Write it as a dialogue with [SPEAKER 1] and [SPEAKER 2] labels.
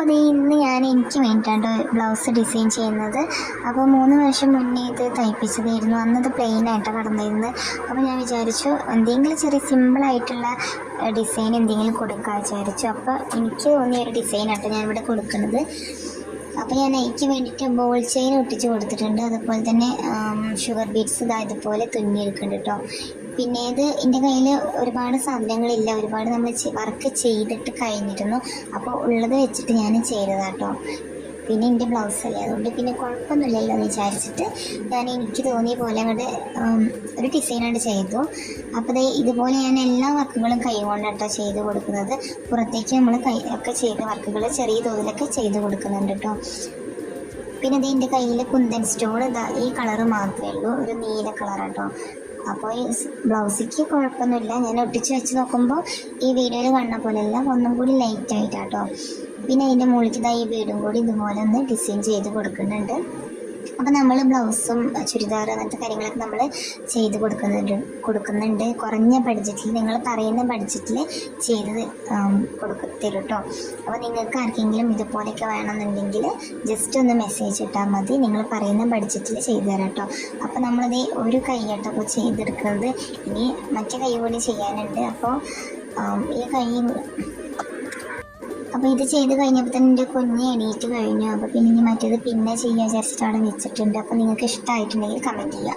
[SPEAKER 1] അപ്പോൾ ഇത് ഇന്ന് ഞാൻ എനിക്ക് വേണ്ടിയിട്ടാണ് ബ്ലൗസ് ഡിസൈൻ ചെയ്യുന്നത്. അപ്പോൾ 3 വർഷം മുന്നേ ഇത് തയ്പ്പിച്ചതായിരുന്നു. അന്നത് പ്ലെയിനായിട്ടാണ് കടന്നിരുന്നത്. അപ്പോൾ ഞാൻ വിചാരിച്ചു എന്തെങ്കിലും ചെറിയ സിമ്പിളായിട്ടുള്ള ഡിസൈൻ എന്തെങ്കിലും കൊടുക്കാൻ വിചാരിച്ചു. അപ്പോൾ എനിക്ക് തോന്നിയ ഒരു ഡിസൈനായിട്ട് ഞാനിവിടെ കൊടുക്കുന്നത്. അപ്പോൾ ഞാൻ എനിക്ക് വേണ്ടിയിട്ട് ബോൾ ചെയിൻ ഒട്ടിച്ച് കൊടുത്തിട്ടുണ്ട്. അതുപോലെ തന്നെ ഷുഗർ ബീഡ്സ് ഇതുപോലെ തുന്നിയെടുക്കുന്നുണ്ട് കേട്ടോ. പിന്നെ ഇത് എൻ്റെ കയ്യിൽ ഒരുപാട് സാധനങ്ങളില്ല, ഒരുപാട് നമ്മൾ വർക്ക് ചെയ്തിട്ട് കഴിഞ്ഞിരുന്നു. അപ്പോൾ ഉള്ളത് വെച്ചിട്ട് ഞാൻ ചെയ്തതാട്ടോ. പിന്നെ എൻ്റെ ബ്ലൗസല്ലേ, അതുകൊണ്ട് പിന്നെ കുഴപ്പമൊന്നുമില്ലല്ലോ എന്ന് വിചാരിച്ചിട്ട് ഞാൻ എനിക്ക് തോന്നിയ പോലെ അങ്ങോട്ട് ഒരു ഡിസൈനായിട്ട് ചെയ്തു. അപ്പോൾ ഇതുപോലെ ഞാൻ എല്ലാ വർക്കുകളും കൈ കൊണ്ടാട്ടോ ചെയ്ത് കൊടുക്കുന്നത്. പുറത്തേക്ക് നമ്മൾ ഒക്കെ ചെയ്ത വർക്കുകൾ ചെറിയ തോതിലൊക്കെ ചെയ്ത് കൊടുക്കുന്നുണ്ട് കേട്ടോ. പിന്നെ ഇത് എൻ്റെ കയ്യിൽ കുന്തൻ സ്റ്റോൺ ഈ കളറ് മാത്രമേ ഉള്ളൂ, ഒരു നീല കളറാട്ടോ. അപ്പോൾ ഈ ബ്ലൗസിക്ക് കുഴപ്പമൊന്നുമില്ല. ഞാൻ ഒട്ടിച്ച് വെച്ച് നോക്കുമ്പോൾ ഈ വീഡിയോയിൽ കാണുന്ന പോലെയല്ല, ഒന്നും കൂടി ലൈറ്റായിട്ടാട്ടോ. പിന്നെ അതിൻ്റെ മുകളിൽ ഈ ബീഡും കൂടി ഇതുപോലെ ഒന്ന് ഡിസൈൻ ചെയ്ത് കൊടുക്കുന്നുണ്ട്. അപ്പോൾ നമ്മൾ ബ്ലൗസും ചുരിദാർ അങ്ങനത്തെ കാര്യങ്ങളൊക്കെ നമ്മൾ ചെയ്ത് കൊടുക്കുന്നുണ്ട്. കുറഞ്ഞ ബഡ്ജറ്റിൽ, നിങ്ങൾ പറയുന്ന ബഡ്ജറ്റിൽ ചെയ്ത് തരും കേട്ടോ. അപ്പോൾ നിങ്ങൾക്ക് ആർക്കെങ്കിലും ഇതുപോലെയൊക്കെ വേണമെന്നുണ്ടെങ്കിൽ ജസ്റ്റ് ഒന്ന് മെസ്സേജ് ഇട്ടാൽ മതി, നിങ്ങൾ പറയുന്ന ബഡ്ജറ്റിൽ ചെയ്തു തരാം കേട്ടോ. അപ്പോൾ നമ്മളത് ഒരു കൈയാട്ടോ അപ്പോൾ ചെയ്തെടുക്കുന്നത്. ഇനി മറ്റേ കൈ കൂടി ചെയ്യാനുണ്ട്. അപ്പോൾ ഈ കൈ അപ്പോൾ ഇത് ചെയ്ത് കഴിഞ്ഞപ്പോൾ തന്നെ എൻ്റെ കുഞ്ഞ് എണീറ്റ് കഴിഞ്ഞു. അപ്പോൾ പിന്നെ മറ്റേത് പിന്നെ ചെയ്യാൻ വിചാരിച്ചിട്ട് അവിടെ വെച്ചിട്ടുണ്ട്. അപ്പോൾ നിങ്ങൾക്ക് ഇഷ്ടമായിട്ടുണ്ടെങ്കിൽ കമൻറ്റ് ചെയ്യുക.